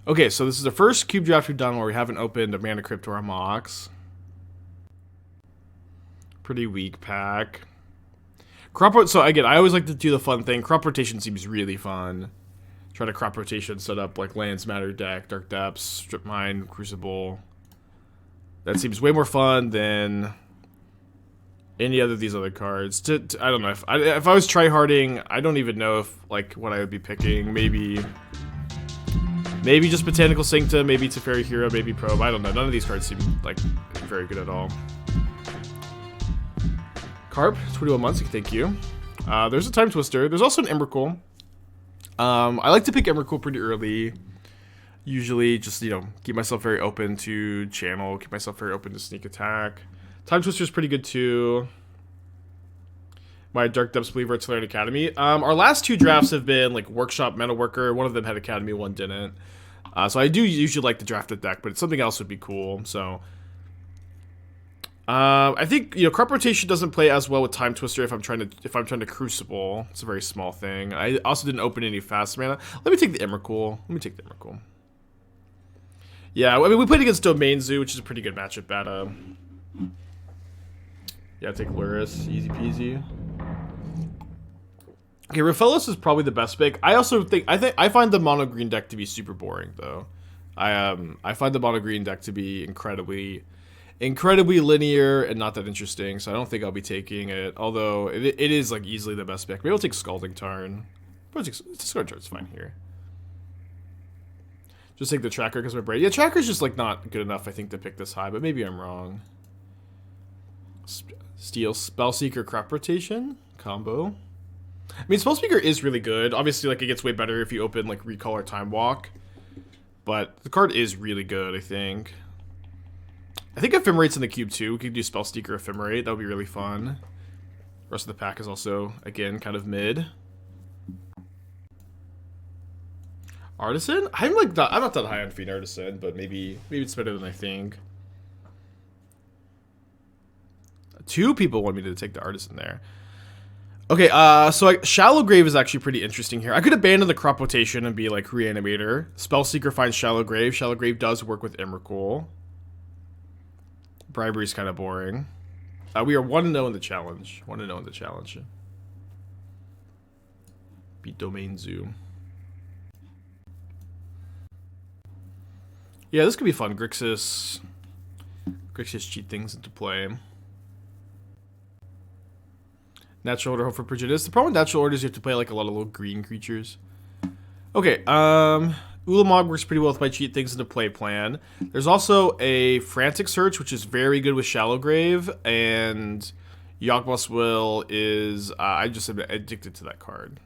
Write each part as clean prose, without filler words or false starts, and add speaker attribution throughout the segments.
Speaker 1: Okay, so this is the first cube draft we've done where we haven't opened a Mana Crypt or a Mox. Pretty weak pack. So again, I always like to do the fun thing. Crop rotation seems really fun. Try to crop rotation, set up like Lands Matter deck, Dark Depths, Strip Mine, Crucible. That seems way more fun than any other of these other cards. I don't know if I was tryharding, I don't even know if like what I would be picking. Maybe just Botanical Sanctum, maybe Teferi Hero, maybe Probe. I don't know. None of these cards seem like very good at all. Carp, 21 months, thank you. There's a Time Twister. There's also an Emrakul. I like to pick Emrakul pretty early. Usually just, you know, keep myself very open to channel, keep myself very open to sneak attack. Time Twister is pretty good too. My Dark Depths Believer, Tolarian Academy. Our last two drafts have been like Workshop, Metalworker. One of them had Academy, one didn't. So I do usually like the drafted deck, but something else would be cool. So I think, you know, crop rotation doesn't play as well with Time Twister if I'm trying to Crucible. It's a very small thing. I also didn't open any fast mana. Let me take the Emrakul. Yeah, I mean, we played against Domain Zoo, which is a pretty good matchup at yeah, take Luris, easy peasy. Okay, Raphaelos is probably the best pick. I find the mono green deck to be super boring though. I find the mono green deck to be incredibly linear and not that interesting, so I don't think I'll be taking it. Although it is like easily the best pick. Maybe I'll take Scalding Tarn. Scalding Tarn's fine here. Just take the Tracker because my brain. Yeah, Tracker's just like not good enough, I think, to pick this high, but maybe I'm wrong. Steel Spellseeker Crop Rotation combo. I mean, Spellseeker is really good. Obviously, like, it gets way better if you open like Recall or Time Walk, but the card is really good. I think Ephemerate's in the cube too. We could do Spellseeker Ephemerate. That would be really fun. The rest of the pack is also, again, kind of mid. Artisan? I'm not that high on Fiend Artisan, but maybe it's better than I think. Two people want me to take the Artisan there. Okay, so Shallow Grave is actually pretty interesting here. I could abandon the crop rotation and be like Reanimator. Spellseeker finds Shallow Grave. Shallow Grave does work with Emrakul. Bribery is kind of boring. We are 1-0 in the challenge. 1-0 in the challenge. Beat Domain Zoo. Yeah, this could be fun. Grixis cheat things into play. Natural Order, Hope for Prejudice. The problem with Natural Order is you have to play like a lot of little green creatures. Okay, Ulamog works pretty well with my cheat things into play plan. There's also a Frantic Search, which is very good with Shallow Grave, and Yawgmoth's Will is, I just am addicted to that card.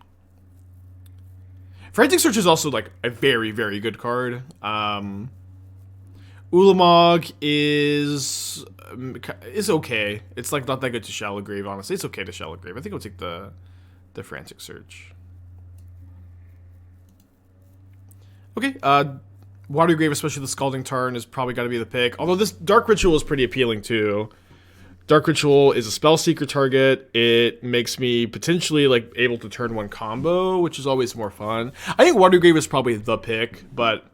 Speaker 1: Frantic Search is also like a very, very good card. Ulamog is okay. It's like not that good to Shallow Grave, honestly. It's okay to Shallow Grave. I think I'll take the Frantic Search. Okay, Watery Grave, especially the Scalding Tarn, is probably got to be the pick. Although this Dark Ritual is pretty appealing too. Dark Ritual is a Spellseeker target. It makes me potentially like able to turn one combo, which is always more fun. I think Watery Grave is probably the pick, but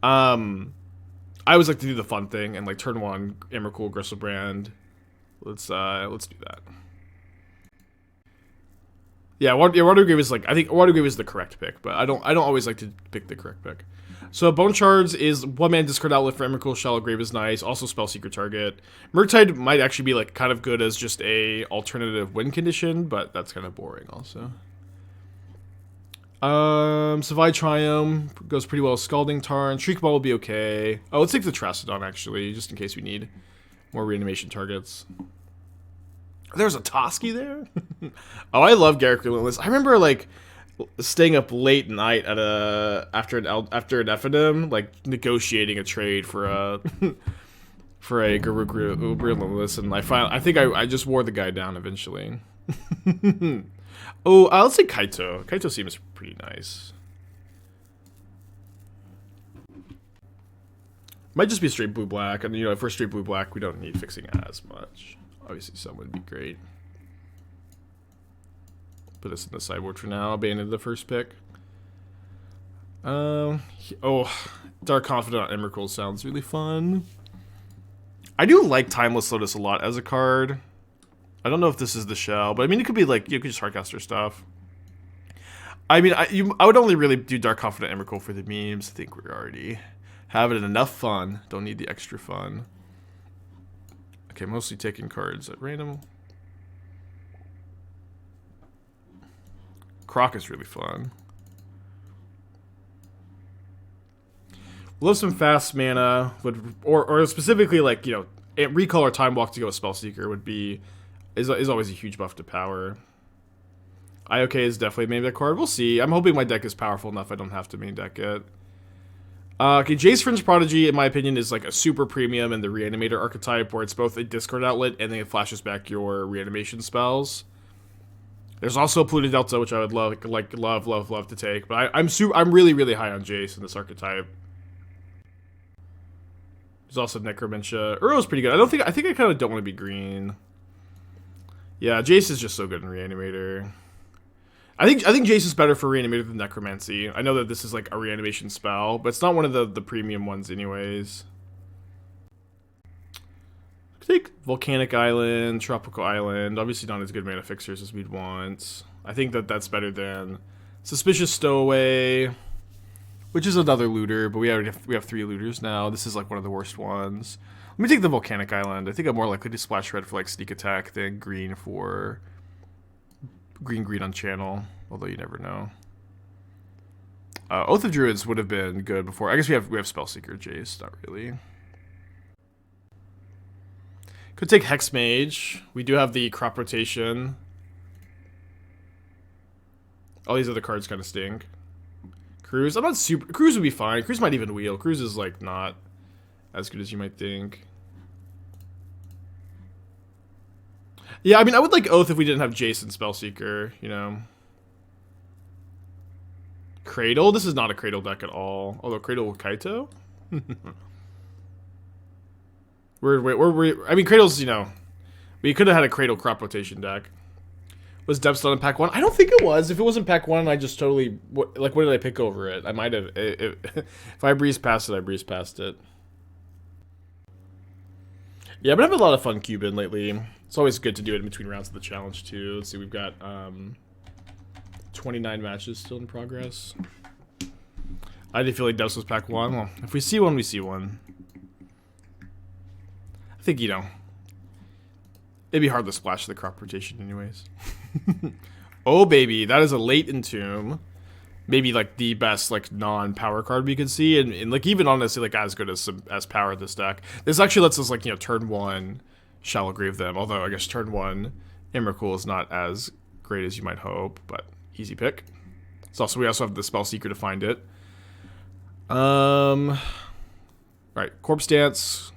Speaker 1: I always like to do the fun thing and like turn one Emrakul, Gristlebrand. Let's do that. Yeah, Watery Grave is like, I think Watery Grave is the correct pick, but I don't always like to pick the correct pick. So Bone Shards is 1-man discard outlet for Emrakul. Shallow Grave is nice. Also Spellseeker target. Murktide might actually be like kind of good as just a alternative win condition, but that's kind of boring also. Savai Triumph goes pretty well. Scalding Tarn. Shriek Ball will be okay. Oh, let's take the Trastodon actually, just in case we need more reanimation targets. There's a Toski there? Oh, I love Garruk Relentless. I remember like staying up late night at after an Ephedim, like negotiating a trade for a Garruk Relentless, and I think I just wore the guy down eventually. Oh, let's say Kaito. Kaito seems pretty nice. Might just be straight blue-black, and you know, if we're straight blue-black, we don't need fixing as much. Obviously, some would be great. Put this in the sideboard for now. Abandon the first pick. Oh, Dark Confidant on Emrakul sounds really fun. I do like Timeless Lotus a lot as a card. I don't know if this is the shell, but I mean, it could be like, you could just hardcaster stuff. I mean, I would only really do Dark Confidant Emrakul for the memes. I think we're already having enough fun. Don't need the extra fun. Okay, mostly taking cards at random. Croc is really fun. Love some fast mana, or specifically like, you know, recall or time walk to go with Spellseeker would be is always a huge buff to power. IOK is definitely maybe that card. We'll see. I'm hoping my deck is powerful enough I don't have to main deck it. Okay, Jace Fringe Prodigy, in my opinion, is like a super premium in the Reanimator archetype, where it's both a discard outlet and then it flashes back your reanimation spells. There's also Polluted Delta, which I would love to take, but I'm really, really high on Jace in this archetype. There's also Necromancia. Uro's pretty good. I think I kind of don't want to be green. Yeah, Jace is just so good in Reanimator. I think Jace is better for Reanimator than Necromancy. I know that this is like a reanimation spell, but it's not one of the premium ones anyways. Take Volcanic Island, Tropical Island. Obviously not as good mana fixers as we'd want. I think that that's better than Suspicious Stowaway, which is another looter, but we have 3 looters now. This is like one of the worst ones. Let me take the Volcanic Island. I think I'm more likely to splash red for like sneak attack than green for green on channel, although you never know. Oath of Druids would have been good before. I guess we have Spellseeker Jace, not really. Could take Hex Mage. We do have the crop rotation. All these other cards kind of stink. Cruise. I'm not super. Cruise would be fine. Cruise might even wheel. Cruise is like not as good as you might think. Yeah, I mean, I would like Oath if we didn't have Jason Spellseeker, you know. Cradle? This is not a Cradle deck at all. Although Cradle with Kaito? I mean, Cradle's, you know, we could have had a Cradle crop rotation deck. Was Depthstone in pack 1? I don't think it was. If it wasn't pack 1, I just totally, what did I pick over it? I might have, if I breezed past it, I breezed past it. Yeah, I've been having a lot of fun Cuban lately. It's always good to do it in between rounds of the challenge, too. Let's see, we've got 29 matches still in progress. I did feel like Dust was pack 1. Well, if we see one, we see one. I think, you know, it'd be hard to splash the crop rotation anyways. Oh, baby, that is a late Entomb. Maybe, like, the best, like, non-power card we could see. And like, even honestly, like, as good as power this deck. This actually lets us, like, you know, turn 1 Shallow Grave them. Although, I guess turn 1 Emrakul is not as great as you might hope. But, easy pick. So also, we also have the Spellseeker to find it. Right, Corpse Dance.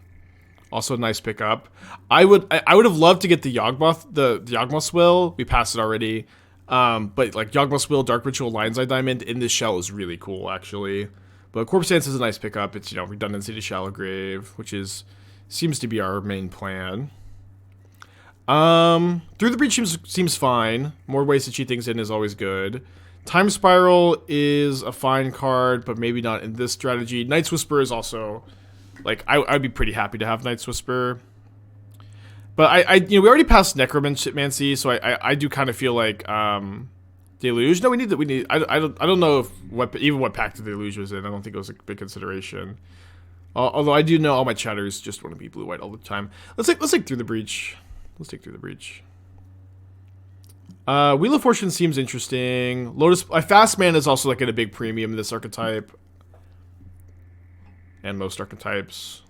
Speaker 1: Also a nice pickup. I would have loved to get the Yawgmoth, the Yawgmoth's Will. We passed it already. But like Yawgmoth's Will, Dark Ritual, Lion's Eye Diamond in this shell is really cool, actually. But Corpse Dance is a nice pickup. It's, you know, redundancy to Shallow Grave, which seems to be our main plan. Through the Breach seems fine. More ways to cheat things in is always good. Time Spiral is a fine card, but maybe not in this strategy. Night's Whisper is also, like, I'd be pretty happy to have Night's Whisper. But you know, we already passed Necromancy, so I do kind of feel like Deluge. No, we need. I don't know if what pack the Deluge was in. I don't think it was a big consideration. Although I do know all my chatters just want to be blue white all the time. Let's take Through the Breach. Let's take Through the Breach. Wheel of Fortune seems interesting. Lotus. Fast Man is also like at a big premium in this archetype. And most archetypes.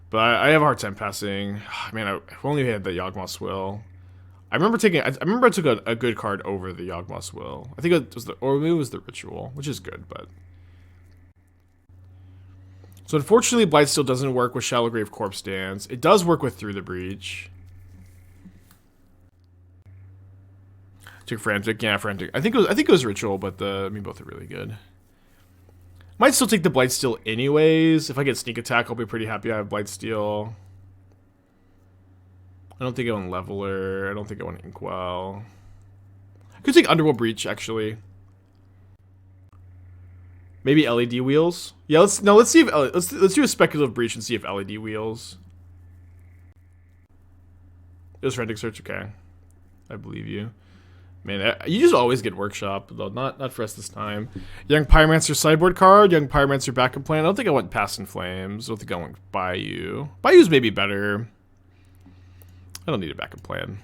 Speaker 1: But I have a hard time passing. Man, if only we had the Yawgmoth's Will. I remember I took a good card over the Yawgmoth's Will. I think it was or maybe it was the Ritual, which is good, but. So unfortunately, Blight still doesn't work with Shallow Grave Corpse Dance. It does work with Through the Breach. Took Frantic, yeah, Frantic. I think it was Ritual, but I mean, both are really good. Might still take the Blightsteel anyways. If I get Sneak Attack, I'll be pretty happy I have Blightsteel. I don't think I want Leveler. I don't think I want Inkwell. I could take Underworld Breach, actually. Maybe LED wheels. Yeah, let's see if let's do a speculative breach and see if LED wheels. It was frantic search. Okay, I believe you. Man, you just always get workshop, though not for us this time. Young Pyromancer sideboard card, Young Pyromancer backup plan. I don't think I went Past in Flames. I don't think I went Bayou. Bayou's maybe better. I don't need a backup plan.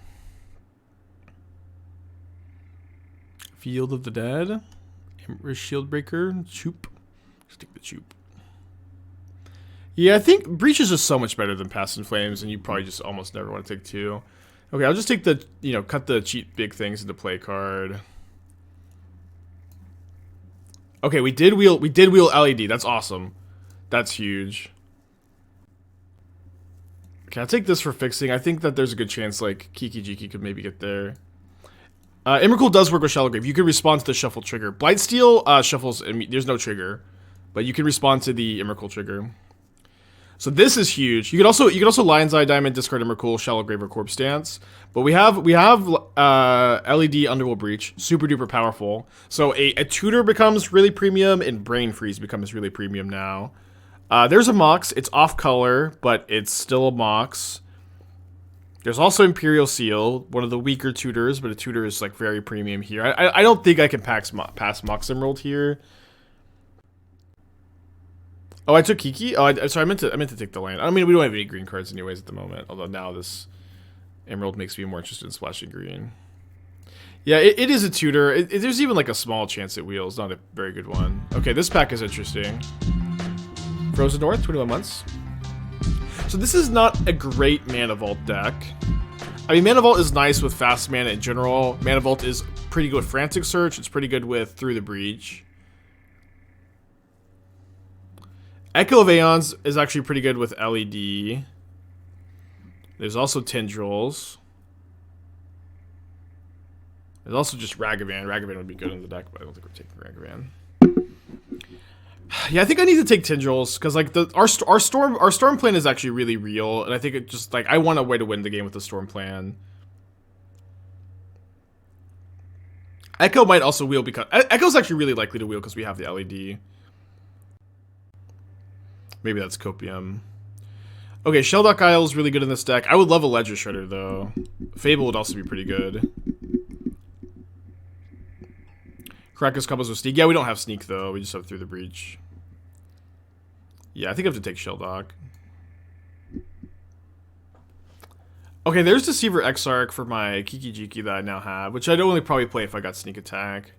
Speaker 1: Field of the Dead. Emperor's Shieldbreaker. Choop. Just take the Choop. Yeah, I think Breach is just so much better than Past in Flames, and you probably just almost never want to take 2. Okay, I'll just take the, cut the cheat big things into play card. Okay, we did wheel LED. That's awesome. That's huge. Okay, I'll take this for fixing. I think that there's a good chance, like, Kiki Jiki could maybe get there. Emrakul does work with Shadowgrave. You can respond to the shuffle trigger. Blightsteel shuffles, there's no trigger. But you can respond to the Emrakul trigger. So this is huge. You could also Lion's Eye Diamond, discard Emrakul, Shallow Grave, or Corpse Dance. But we have LED Underworld Breach, super duper powerful. So a tutor becomes really premium, and Brain Freeze becomes really premium now. There's a Mox. It's off color, but it's still a Mox. There's also Imperial Seal, one of the weaker tutors, but a tutor is like very premium here. I don't think I can pass Mox Emerald here. Oh, I took Kiki. Oh, sorry, I meant to take the land. I mean, we don't have any green cards anyways at the moment. Although now this Emerald makes me more interested in splashing green. Yeah, it is a tutor. There's even like a small chance it wheels, not a very good one. Okay, this pack is interesting. Frozen North, 21 months. So this is not a great Mana Vault deck. I mean, Mana Vault is nice with fast mana in general. Mana Vault is pretty good with Frantic Search. It's pretty good with Through the Breach. Echo of Aeons is actually pretty good with LED. There's also Tendrils. There's also just Ragavan. Ragavan would be good in the deck, but I don't think we're taking Ragavan. Yeah, I think I need to take Tendrils because like our storm plan is actually really real, and I think it just like I want a way to win the game with the storm plan. Echo might also wheel because Echo's actually really likely to wheel because we have the LED. Maybe that's Copium. Okay, Sheldock Isle is really good in this deck. I would love a Ledger Shredder though. Fable would also be pretty good. Krakus combos with Sneak. Yeah, we don't have Sneak though. We just have Through the Breach. Yeah, I think I have to take Sheldock. Okay, there's Deceiver Exarch for my Kiki Jiki that I now have, which I'd only probably play if I got Sneak Attack.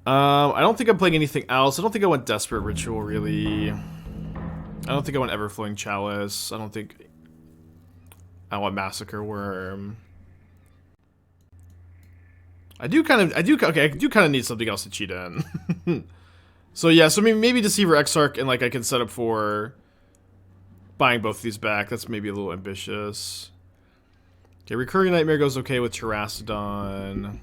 Speaker 1: I don't think I'm playing anything else. I don't think I want Desperate Ritual, really. I don't think I want Everflowing Chalice. I don't think I want Massacre Worm. I do kind of need something else to cheat in. So yeah, so maybe Deceiver Exarch, and like I can set up for buying both of these back. That's maybe a little ambitious. Okay, Recurring Nightmare goes okay with Terrastodon.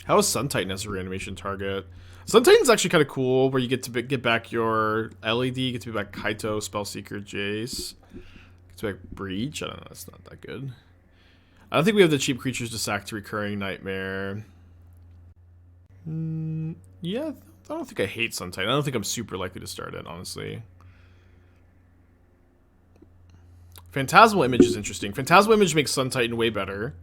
Speaker 1: How is Sun Titan as a reanimation target? Sun Titan's actually kind of cool, where you get to get back your LED, get to be back Kaito, Spellseeker, Jace. Get to back Breach. I don't know, that's not that good. I don't think we have the cheap creatures to sack to Recurring Nightmare. Yeah, I don't think I hate Sun Titan. I don't think I'm super likely to start it, honestly. Phantasmal Image is interesting. Phantasmal Image makes Sun Titan way better.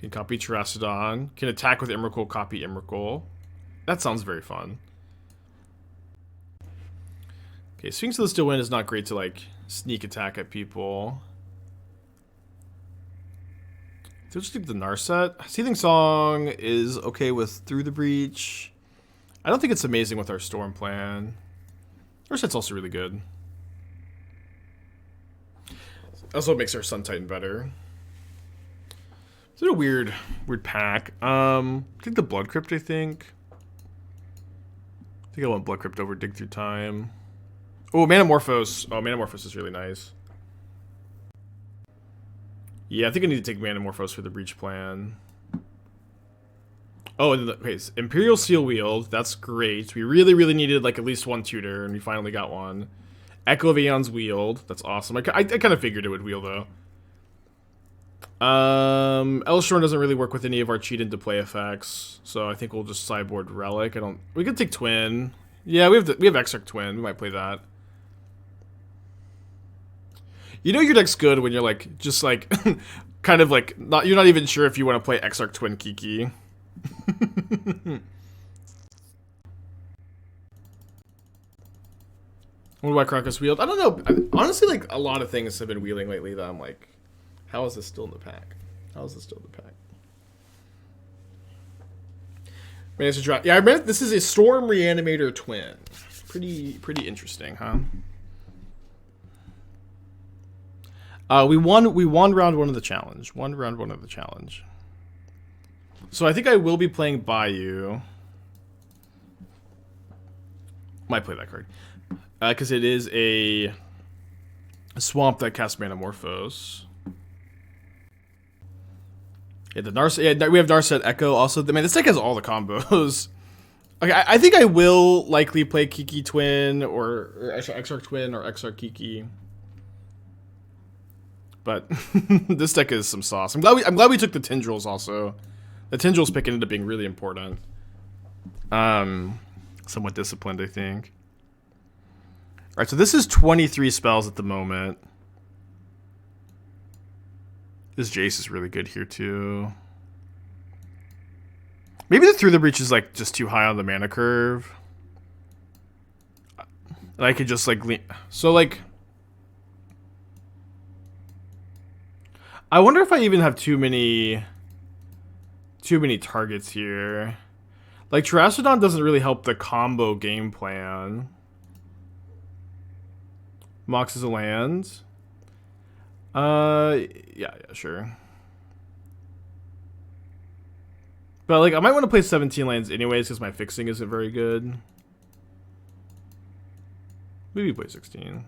Speaker 1: Can copy Terrastodon. Can attack with Emrakul, copy Emrakul. That sounds very fun. Okay, Sphinx of the Still Wind is not great to, like, sneak attack at people. So just take the Narset. Seething Song is okay with Through the Breach. I don't think it's amazing with our Storm plan. Narset's also really good. That's what makes our Sun Titan better. It's a weird pack. I think the Blood Crypt, I think I want Blood Crypt over Dig Through Time. Oh, Manamorphose. Oh, Manamorphose is really nice. Yeah, I think I need to take Manamorphose for the Breach plan. Oh, and okay, Imperial Seal Wield. That's great. We really needed like at least one tutor, and we finally got one. Echo of Aeon's Wield. That's awesome. I kind of figured it would wheel, though. Elshorn doesn't really work with any of our cheat into play effects, so I think we'll just sideboard Relic. We could take Twin. Yeah, we have Exarch Twin. We might play that. You know your deck's good when you're like just like kind of like you're not even sure if you want to play Exarch Twin Kiki. What about Kronkus Wheeled? I don't know. Honestly, like a lot of things have been wheeling lately that I'm like, how is this still in the pack? How is this still in the pack? Managed to drop. Yeah, I meant this is a Storm Reanimator Twin. Pretty interesting, huh? We won round one of the challenge. So I think I will be playing Bayou. Might play that card. Because it is a swamp that casts Manamorphose. Yeah, we have Narset Echo also. Man, this deck has all the combos. Okay, I think I will likely play Kiki Twin or Exarch Twin or Exarch Kiki. But this deck is some sauce. I'm glad we took the Tendrils also. The Tendrils pick ended up being really important. Somewhat disciplined, I think. Alright, so this is 23 spells at the moment. This Jace is really good here too. Maybe the Through the Breach is like just too high on the mana curve. And I could just like so like I wonder if I even have too many targets here. Like Terastodon doesn't really help the combo game plan. Mox is a land. Yeah, sure. But like I might want to play 17 lands anyways because my fixing isn't very good. Maybe play 16.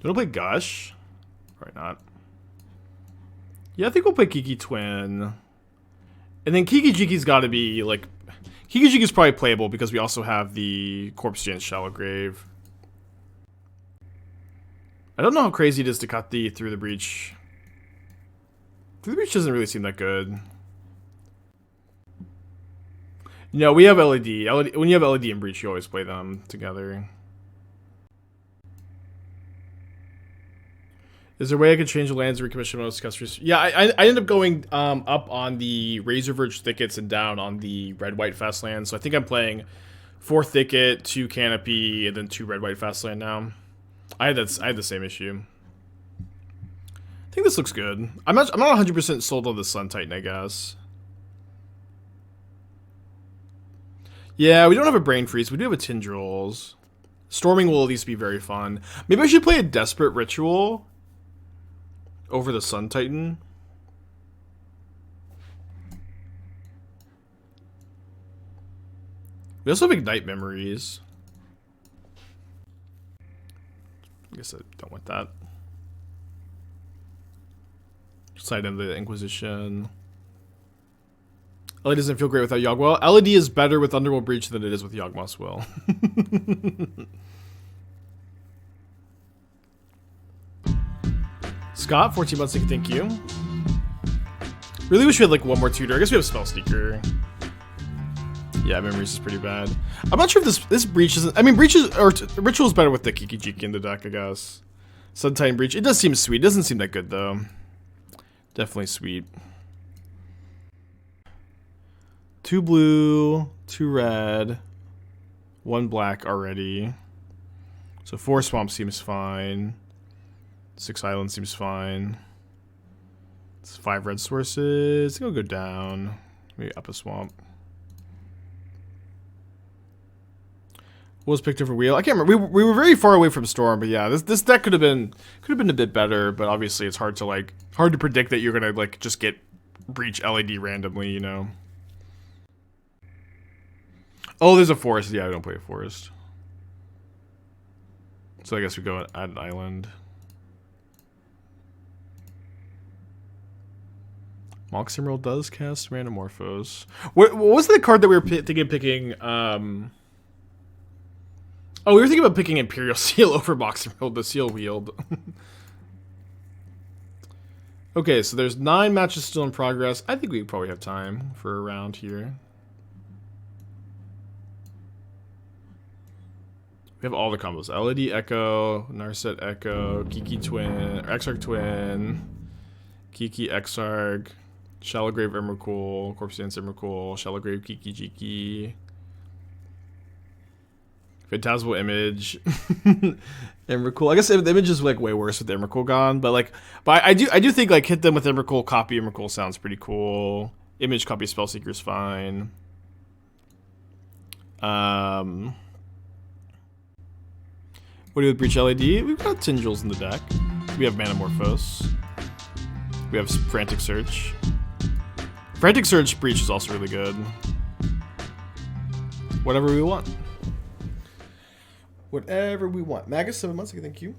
Speaker 1: Do you want to play Gush? Probably not. Yeah, I think we'll play Kiki Twin. And then Kiki Jiki's got to be like... Kiki Jiki's probably playable because we also have the Corpse Giant Shallow Grave. I don't know how crazy it is to cut the Through the Breach. Through the Breach doesn't really seem that good. No, we have LED. When you have LED and Breach, you always play them together. Is there a way I could change the lands and recommission most customers? Yeah, I ended up going up on the Razorverge Thickets and down on the Red-White Fastland. So I think I'm playing 4 Thicket, 2 Canopy, and then 2 Red-White Fastland now. I had the same issue. I think this looks good. I'm not 100% sold on the Sun Titan, I guess. Yeah, we don't have a Brain Freeze. We do have a Tendrils. Storming will at least be very fun. Maybe I should play a Desperate Ritual over the Sun Titan. We also have Ignite Memories. I guess I don't want that. Side into the Inquisition. LED doesn't feel great without Yawgmoth. LED is better with Underworld Breach than it is with Yawgmoth's Will. Scott, 14 months, thank you. Really wish we had like one more tutor. I guess we have Spell Sneaker. Yeah, Memories is pretty bad. I'm not sure if this Breach isn't... I mean, Ritual is better with the Kiki Jiki in the deck, I guess. Sun Titan Breach. It does seem sweet. It doesn't seem that good, though. Definitely sweet. 2 blue, 2 red, 1 black already. So 4 swamp seems fine. 6 island seems fine. It's 5 red sources. It'll go down. Maybe up a swamp. What was picked over wheel? I can't remember. We were very far away from Storm, but yeah, this deck could have been a bit better. But obviously, it's hard to predict that you're gonna like just get Breach LED randomly, you know. Oh, there's a forest. Yeah, I don't play a forest. So I guess we go add an island. Mox Emerald does cast Manamorphose. What was the card that we were thinking of picking? Oh, we were thinking about picking Imperial Seal over Mox Emerald, the Seal Wield. Okay, so there's 9 matches still in progress. I think we probably have time for a round here. We have all the combos. LED Echo, Narset Echo, Kiki Twin, Exarch Twin, Kiki Exarch, Shallow Grave Emrakul, Corpse Dance Emrakul, Shallow Grave Kiki Jiki, Phantasmal Image, Emrakul. I guess the image is like way worse with the Emrakul gone, but I do think like hit them with Emrakul, copy Emrakul sounds pretty cool. Image copy Spellseeker's fine. What do we with Breach LED? We've got Tindrils in the deck. We have Manamorphose. We have Frantic Search. Frantic Search Breach is also really good. Whatever we want. Whatever we want. Magus 7 months. Okay, thank you.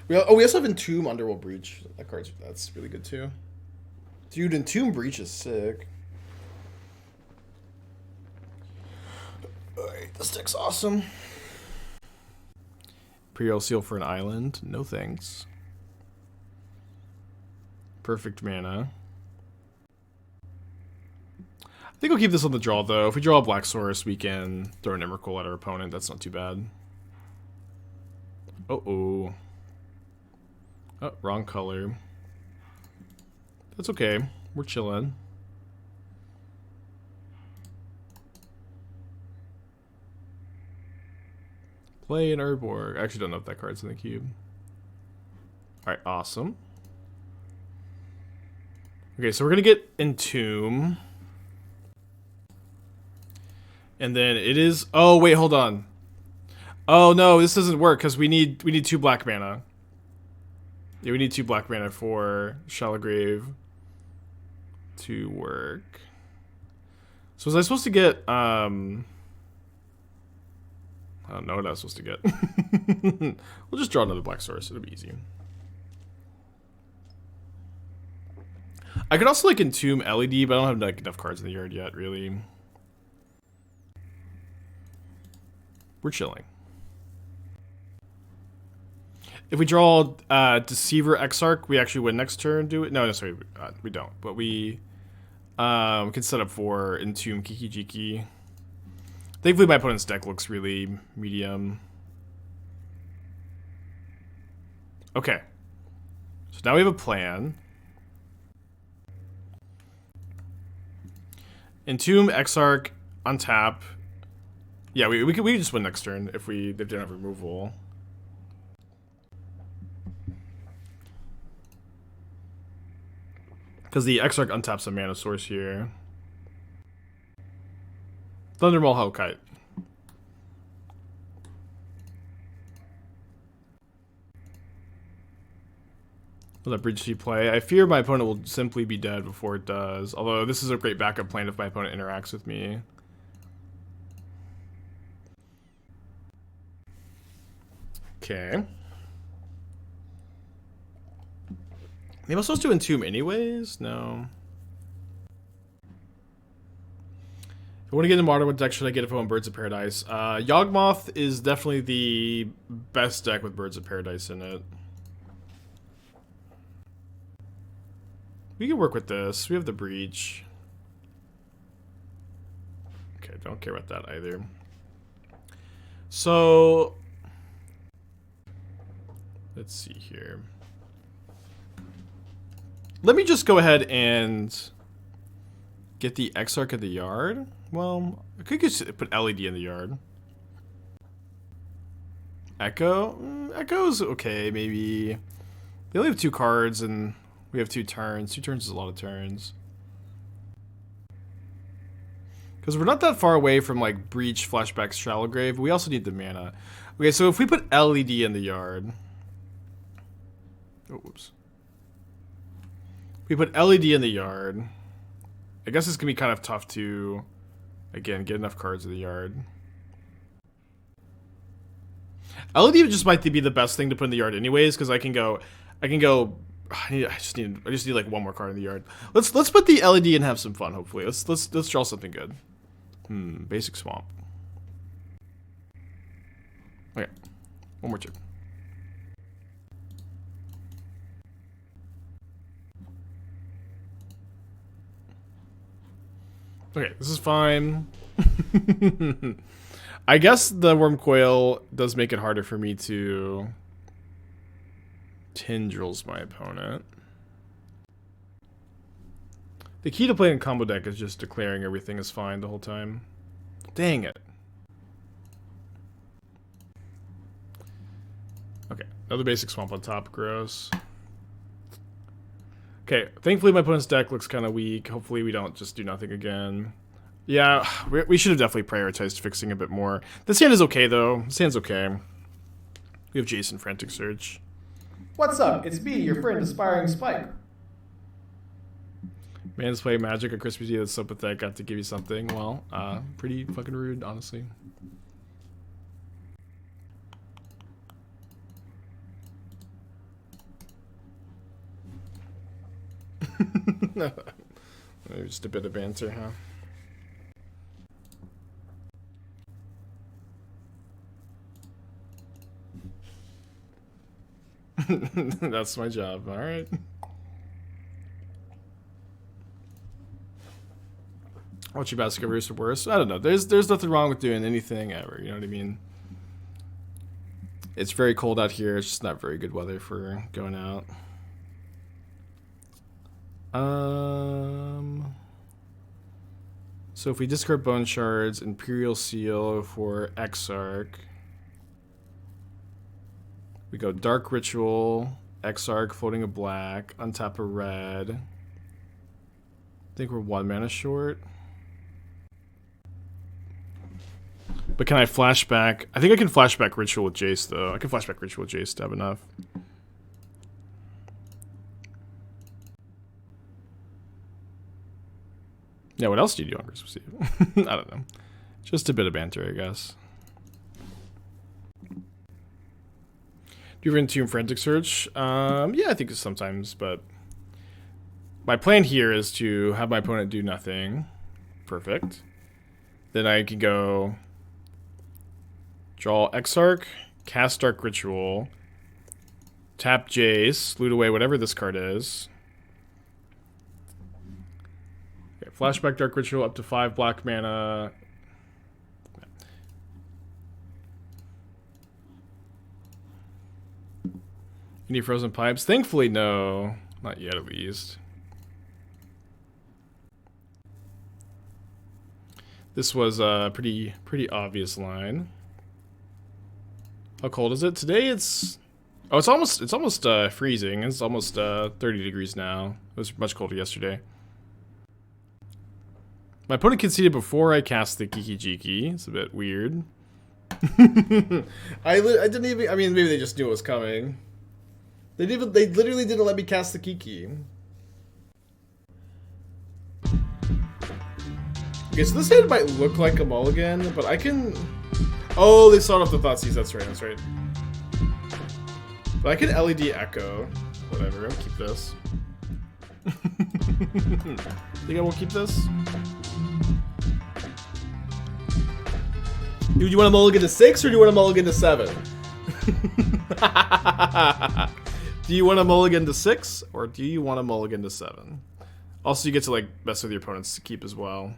Speaker 1: We also have Entomb Underworld Breach. That's really good too. Dude, Entomb Breach is sick. Alright, this deck's awesome. Imperial Seal for an island. No thanks. Perfect mana. I think we'll keep this on the draw, though. If we draw a Black Source, we can throw an Emrakul at our opponent. That's not too bad. Uh-oh. Oh, wrong color. That's okay. We're chilling. Play an Urborg. I actually don't know if that card's in the cube. Alright, awesome. Okay, so we're gonna get Entomb. And then it is... Oh, wait, hold on. Oh, no, this doesn't work, because we need 2 black mana. Yeah, we need 2 black mana for Shallow Grave to work. So was I supposed to get... I don't know what I was supposed to get. We'll just draw another Black Source. It'll be easy. I could also like Entomb LED, but I don't have like enough cards in the yard yet, really. We're chilling. If we draw Deceiver Exarch, we actually win next turn. Do it? No, sorry, we don't. But we can set up for Entomb Kiki Jiki. Thankfully, my opponent's deck looks really medium. Okay. So now we have a plan. Entomb, Exarch, untap. Yeah, we can just win next turn if they didn't have removal. Because the Exarch untaps a mana source here. Thundermaul Hellkite. Will that Bridge C play? I fear my opponent will simply be dead before it does. Although this is a great backup plan if my opponent interacts with me. Okay. Maybe I'm supposed to Entomb anyways? No. If I want to get into modern, what deck should I get if I want Birds of Paradise? Yawgmoth is definitely the best deck with Birds of Paradise in it. We can work with this. We have the Breach. Okay, don't care about that either. So, let's see here. Let me just go ahead and get the Exarch of the yard. Well, I could just put LED in the yard. Echo? Echo's okay, maybe. They only have 2 cards, and we have 2 turns. 2 turns is a lot of turns. Because we're not that far away from, like, Breach, Flashback, Shallow Grave. We also need the mana. Okay, so if we put LED in the yard... Oh, whoops. We put LED in the yard. I guess it's going to be kind of tough to... Again, get enough cards in the yard. LED just might be the best thing to put in the yard anyways, because I can go. I just need like 1 more card in the yard. Let's put the LED and have some fun. Hopefully, let's draw something good. Basic Swamp. Okay, 1 more turn. Okay, this is fine. I guess the Worm Coil does make it harder for me to Tendrils my opponent. The key to playing a combo deck is just declaring everything is fine the whole time. Dang it. Okay, another basic swamp on top, gross. Okay, thankfully my opponent's deck looks kind of weak. Hopefully we don't just do nothing again. Yeah, we should have definitely prioritized fixing a bit more. This hand is okay, though. This hand's okay. We have Jason Frantic Search.
Speaker 2: What's up? It's me, your friend, Aspiring Spike.
Speaker 1: Man's playing Magic at Christmas Eve. That's so pathetic. Got to give you something. Well, pretty fucking rude, honestly. Just a bit of banter, huh? That's my job. All right. What's your best or worst? I don't know. There's nothing wrong with doing anything ever. You know what I mean? It's very cold out here. It's just not very good weather for going out. So if we discard Bone Shards, Imperial Seal for Exarch, we go Dark Ritual, Exarch, floating a black, untap a red. I think we're 1 mana short. But can I flashback? I think I can flashback Ritual with Jace, though. I can flashback Ritual with Jace to have enough. Yeah, what else do you do on Christmas Eve? I don't know. Just a bit of banter, I guess. Do you ever Entomb Frantic Search? Yeah, I think sometimes, but my plan here is to have my opponent do nothing. Perfect. Then I can go draw Exarch, cast Dark Ritual, tap Jace, loot away whatever this card is. Okay, flashback Dark Ritual up to 5 black mana. Any frozen pipes? Thankfully, no. Not yet, at least. This was a pretty obvious line. How cold is it? Today it's... Oh, it's almost freezing. It's almost 30 degrees now. It was much colder yesterday. My opponent conceded before I cast the Kiki Jiki. It's a bit weird. I didn't even... I mean, maybe they just knew it was coming. They literally didn't let me cast the Kiki. Okay, so this hand might look like a mulligan, but I can... Oh, they sawed off the Thoughtseize. That's right. But I can LED Echo. Whatever, I'll keep this. Think I won't keep this? Dude, you want a mulligan to 6 or do you want a mulligan to 7? Do you want a mulligan to 6 or do you want a mulligan to 7? Also, you get to like mess with your opponents to keep as well.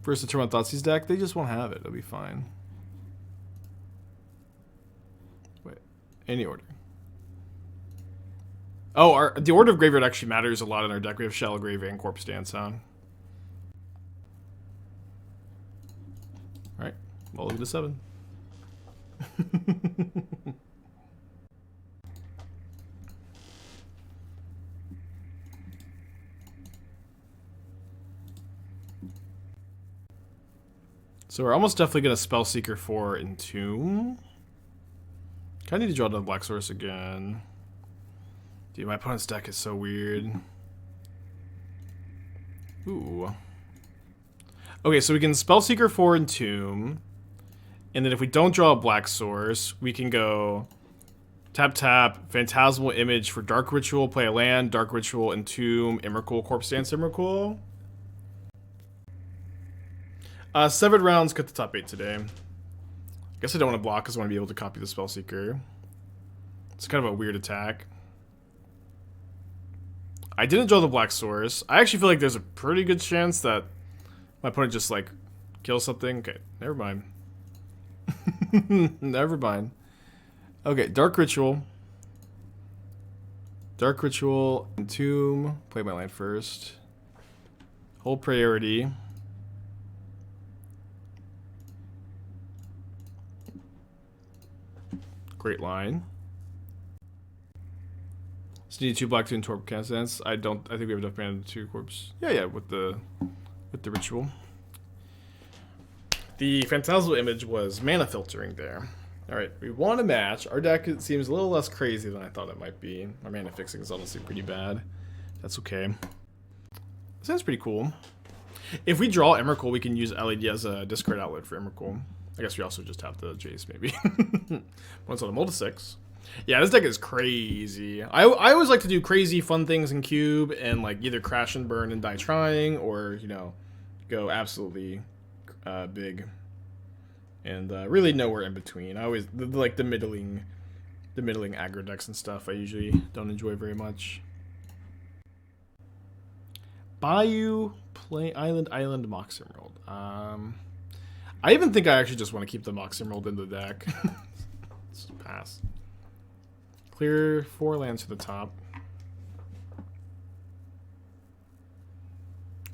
Speaker 1: First to turn on Thoughtseize deck, they just won't have it. It'll be fine. Wait, any order. Oh, the order of graveyard actually matters a lot in our deck. We have Shallow Grave and Corpse Dance on. Alright, mulligan to 7. So we're almost definitely going to Spellseeker for Entomb. Kind of need to draw down Black Source again. Dude, my opponent's deck is so weird. Ooh. Okay, so we can Spellseeker for Entomb. And then if we don't draw a Black Source, we can go tap, Phantasmal Image for Dark Ritual, play a land, Dark Ritual, Entomb, Emrakul, Corpse Dance, Emrakul. 7 rounds, cut the top 8 today. I guess I don't want to block because I want to be able to copy the Spellseeker. It's kind of a weird attack. I didn't draw the black source. I actually feel like there's a pretty good chance that my opponent just, like, kills something. Okay, never mind. Never mind. Okay, Dark Ritual. Dark Ritual, Entomb. Play my land first. Hold priority. Great line. So need 2 black to Torp cast sense. I think we have enough mana to 2 corpse. Yeah, with the ritual. The Phantasmal Image was mana filtering there. Alright, we want a match. Our deck seems a little less crazy than I thought it might be. Our mana fixing is honestly pretty bad. That's okay. Sounds pretty cool. If we draw Emrakul, we can use LED as a discard outlet for Emrakul. I guess we also just have the Jace, maybe. Once on a mold to 6. Yeah, this deck is crazy. I always like to do crazy fun things in Cube and like either crash and burn and die trying, or, you know, go absolutely big. And really nowhere in between. I always like the middling aggro decks and stuff. I usually don't enjoy very much. Bayou, play Island, Mox Emerald. I even think I actually just want to keep the Mox Emerald in the deck. Just pass. Clear 4 lands to the top.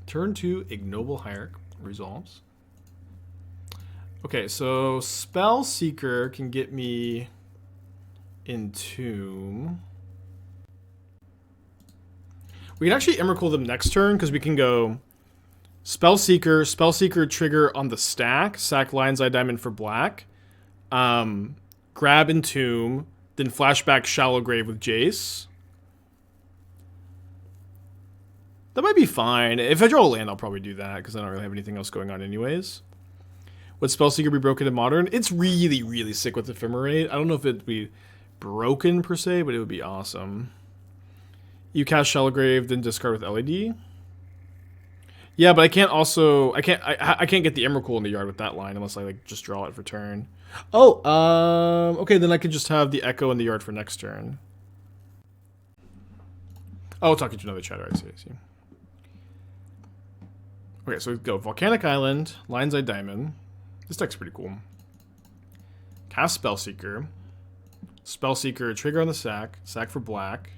Speaker 1: Turn 2, Ignoble Hierarch resolves. Okay, so Spell Seeker can get me Entomb. We can actually Emrakul them next turn because we can go Spell Seeker trigger on the stack, sack Lion's Eye Diamond for black, grab Entomb, then flashback Shallow Grave with Jace. That might be fine. If I draw a land, I'll probably do that because I don't really have anything else going on anyways. Would Spellseeker be broken in Modern? It's really, really sick with Ephemerate. I don't know if it'd be broken per se, but it would be awesome. You cast Shallow Grave, then discard with LED. Yeah, but I can't get the Emrakul in the yard with that line unless I like just draw it for turn. Oh, okay, then I could just have the Echo in the yard for next turn. Oh, talking to another chatter, I see. Okay, so we go Volcanic Island, Lion's Eye Diamond. This deck's pretty cool. Cast Spellseeker. Spellseeker, trigger on the sack for black.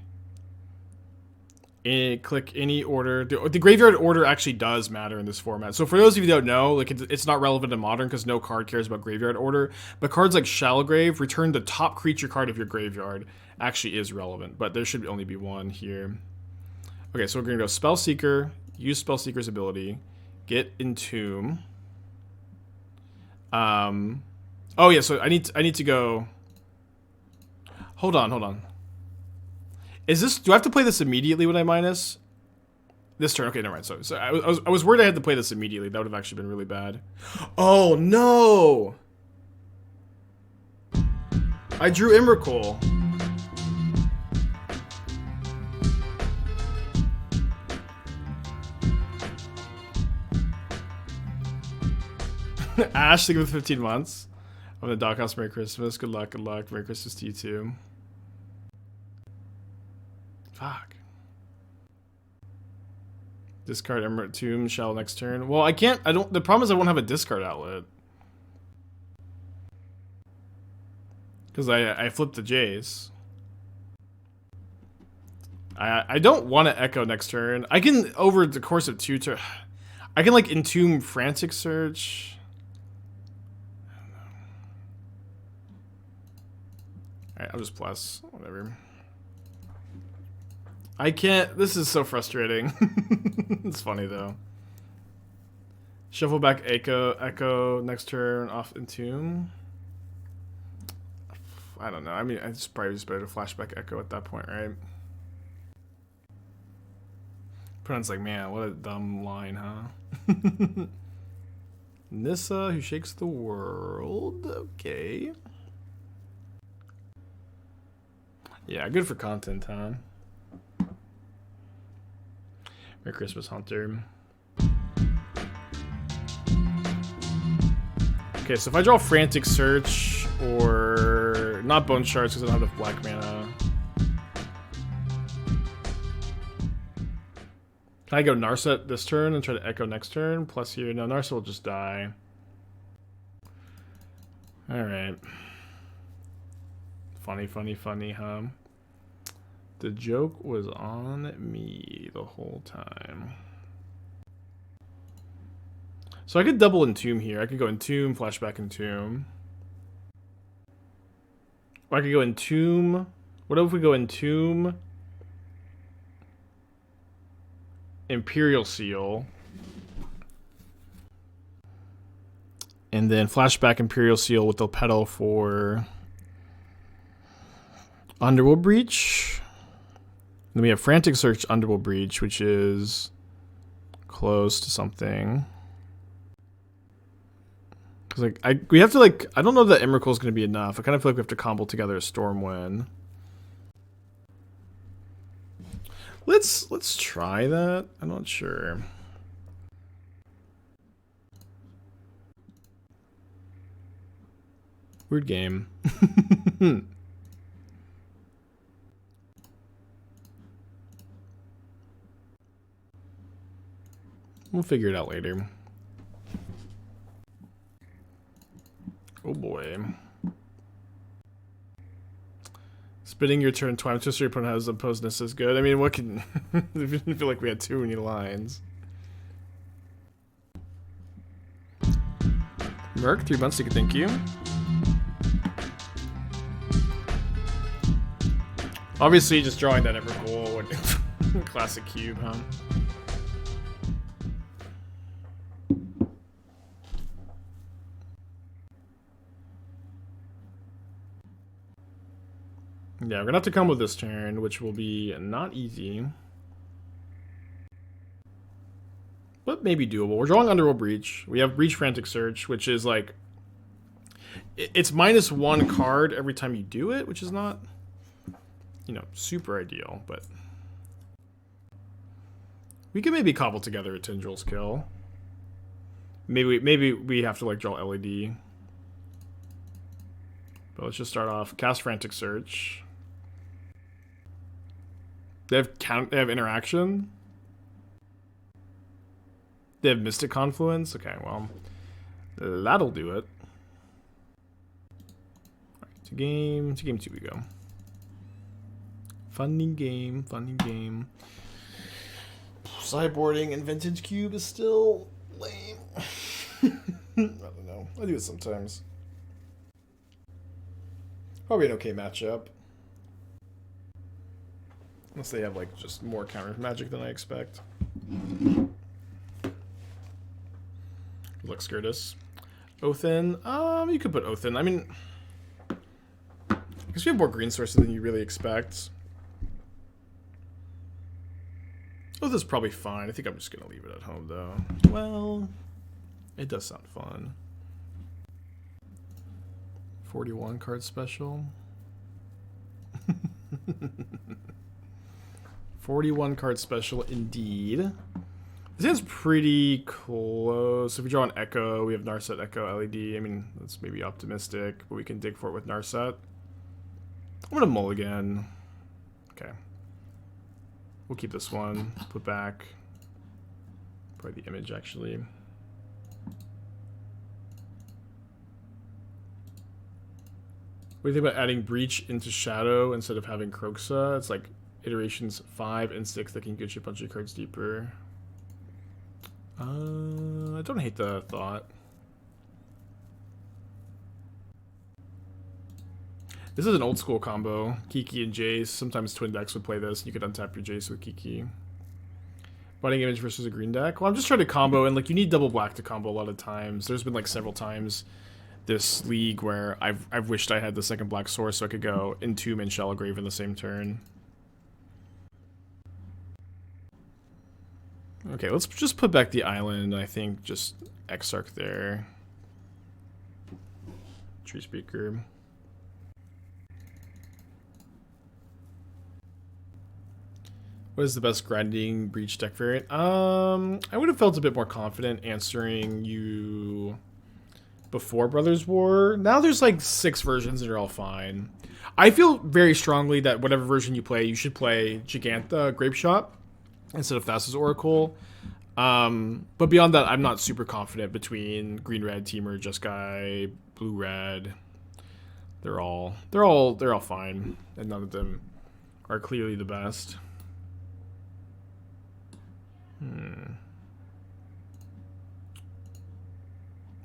Speaker 1: Click any order. The graveyard order actually does matter in this format. So for those of you who don't know, like it's not relevant in Modern because no card cares about graveyard order. But cards like Shallow Grave, return the top creature card of your graveyard, actually is relevant. But there should only be one here. Okay, so we're going to go Spellseeker, use Spellseeker's ability, get Entomb. Oh yeah, so I need to go. Hold on. Is this? Do I have to play this immediately when I minus? This turn? Okay, never mind. So I was worried I had to play this immediately. That would have actually been really bad. Oh no! I drew Emrakul. Ash, think of 15 months. I'm in the doghouse. Merry Christmas. Good luck. Merry Christmas to you too. Fuck. Discard Emerald Tomb Shell next turn. Well, I can't. The problem is I won't have a discard outlet. Because I flipped the Jace. I don't want to Echo next turn. I can, over the course of 2 turns, I can like Entomb Frantic Search. Alright, I'll just plus. Whatever. I can't. This is so frustrating. It's funny though. Shuffle back Echo next turn off Entomb. I don't know. I mean, it's probably just better to flashback Echo at that point, right? Opponent's like, man, what a dumb line, huh? Nissa, who shakes the world. Okay. Yeah, good for content, huh? Merry Christmas, Hunter. Okay, so if I draw Frantic Search, or not Bone Shards because I don't have enough black mana. Can I go Narset this turn and try to Echo next turn? Plus here. No, Narset will just die. Alright. Funny, funny, funny, huh? The joke was on me the whole time. So I could double Entomb here. I could go Entomb, Flashback Entomb. Or I could go Entomb. What if we go Entomb, Imperial Seal, and then Flashback Imperial Seal with the pedal for Underworld Breach. Then we have Frantic Search, Underworld Breach, which is close to something. Cause like we have to like, I don't know that Emrakul is going to be enough. I kind of feel like we have to combo together a Stormwind. Let's try that. I'm not sure. Weird game. We'll figure it out later. Oh boy. Spitting your turn twice just so your opponent has opposedness is good. I mean, what can... If you didn't feel like we had too many lines. Merc, 3 months, thank you. Obviously, just drawing that Emrakul. Classic cube, huh? Yeah, we're gonna have to combo this turn, which will be not easy. But maybe doable. We're drawing Underworld Breach. We have Breach Frantic Search, which is like... It's -1 card every time you do it, which is not, you know, super ideal, but... We could maybe cobble together a Tendrils kill. Maybe we have to like draw LED. But let's just start off. Cast Frantic Search. They have interaction. They have Mystic Confluence. Okay, well, that'll do it. All right, to game 2 we go. Funny game, funny game. Sideboarding and Vintage Cube is still lame. I don't know. I do it sometimes. Probably an okay matchup. Unless they have like just more counter magic than I expect. Looks Curtis. Othin. You could put Othin. I mean, because we have more green sources than you really expect. Othin's probably fine. I think I'm just gonna leave it at home though. Well, it does sound fun. 41 card special. 41 card special indeed. This hand's pretty close. If we draw an Echo, we have Narset, Echo, LED. I mean, that's maybe optimistic, but we can dig for it with Narset. I'm gonna mulligan. Okay. We'll keep this one. Put back. Probably the image, actually. What do you think about adding Breach into Shadow instead of having Kroxa? It's like iterations 5 and 6 that can get you a bunch of cards deeper. I don't hate the thought. This is an old school combo. Kiki and Jace. Sometimes twin decks would play this. You could untap your Jace with Kiki. Binding Image versus a green deck. Well, I'm just trying to combo, and like you need double black to combo a lot of times. There's been like several times this league where I've wished I had the second black source so I could go Entomb and Shallow Grave in the same turn. Okay, let's just put back the island. I think just Exarch there. Tree Speaker. What is the best grinding Breach deck variant? I would have felt a bit more confident answering you before Brothers War. Now there's like 6 versions that are all fine. I feel very strongly that whatever version you play, you should play Gigantha Grape Shot. instead of Thassa's Oracle. But beyond that, I'm not super confident between green-red, Teamer, Jeskai, blue-red. They're all fine, and none of them are clearly the best.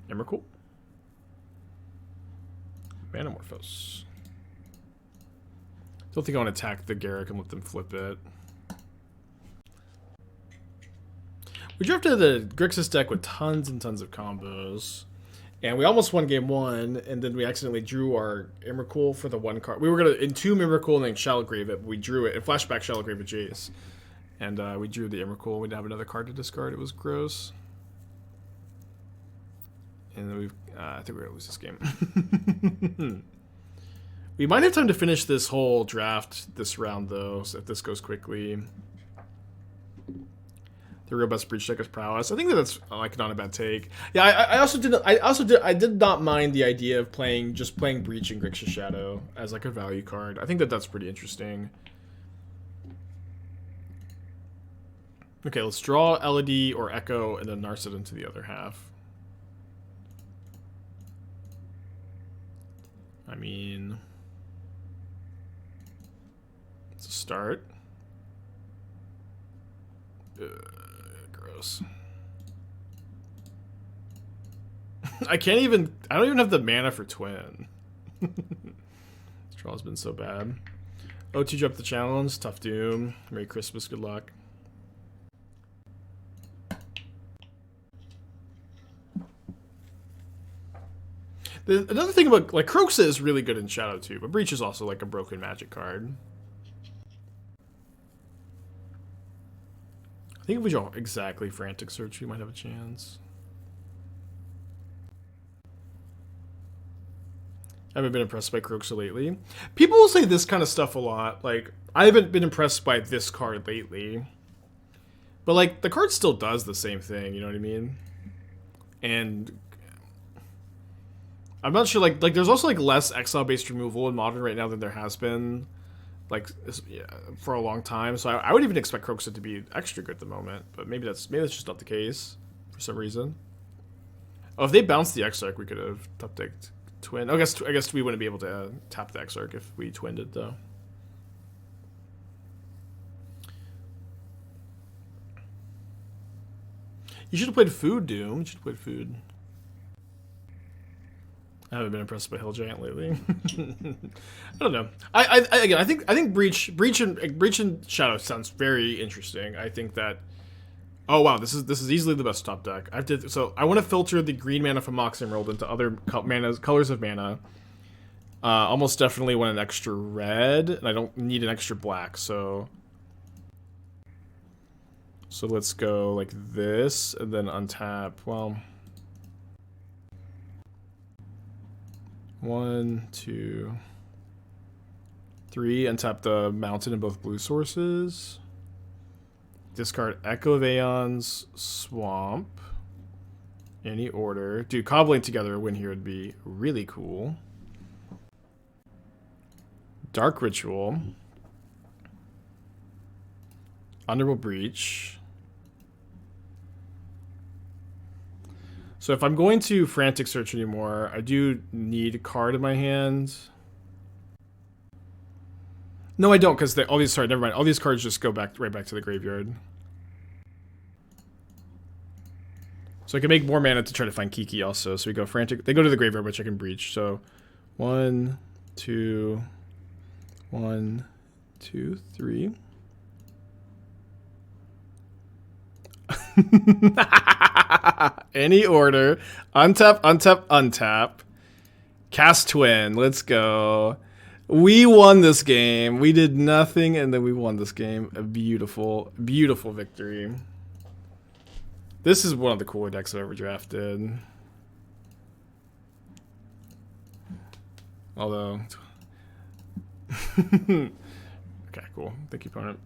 Speaker 1: Emrakul? Manamorphose. Don't think I want to attack the Garruk and let them flip it. We drafted the Grixis deck with tons and tons of combos. And we almost won game 1, and then we accidentally drew our Emrakul for the 1 card. We were going to entomb Emrakul and then Shallowgrave it, but we drew it. And flashback Shallowgrave with Jace. And we drew the Emrakul. We didn't have another card to discard. It was gross. And then I think we're going to lose this game. We might have time to finish this whole draft this round, though, so if this goes quickly. The real best breach deck is prowess. I think that's like not a bad take. Yeah, I did not mind the idea of playing breach and Grixis Shadow as like a value card. I think that's pretty interesting. Okay, let's draw Elodie or Echo and then Narset into the other half. I mean, it's a start. Gross. I don't even have the mana for Twin. This draw's been so bad. O2 dropped the challenge. Tough Doom. Merry Christmas. Good luck. Another thing about, like, Kroxa is really good in Shadow too, but Breach is also like a broken magic card. I think if we draw exactly Frantic Search, we might have a chance. I haven't been impressed by Kroxa lately. People will say this kind of stuff a lot. Like, I haven't been impressed by this card lately. But, like, the card still does the same thing, you know what I mean? And I'm not sure, like there's also, like, less exile-based removal in Modern right now than there has been, like, yeah, for a long time. So I would even expect Kroxa to be extra good at the moment. But maybe that's just not the case for some reason. Oh, if they bounced the Exarch, we could have top-decked Twin. I guess we wouldn't be able to tap the Exarch if we twinned it, though. You should have played Food, Doom. You should have played Food. I haven't been impressed by Hill Giant lately. I don't know. I think Breach and Shadow sounds very interesting. I think that. Oh wow, this is easily the best top deck. I want to filter the green mana from Mox Emerald into other colors of mana. Almost definitely want an extra red, and I don't need an extra black. So let's go like this, and then untap. Well. 1, 2, 3. Untap the mountain in both blue sources. Discard Echo of Aeons, Swamp. Any order. Dude, cobbling together a win here would be really cool. Dark Ritual. Honorable Breach. So if I'm going to Frantic Search anymore, I do need a card in my hand. No, I don't, because never mind. All these cards just go right back to the graveyard. So I can make more mana to try to find Kiki also. So we go Frantic. They go to the graveyard, which I can breach. So 1, 2, 1, 2, 3. Any order. Untap, untap, untap. Cast Twin. Let's go. We won this game. We did nothing, and then we won this game. A beautiful, beautiful victory. This is one of the cooler decks I've ever drafted. Although... okay, cool. Thank you, opponent.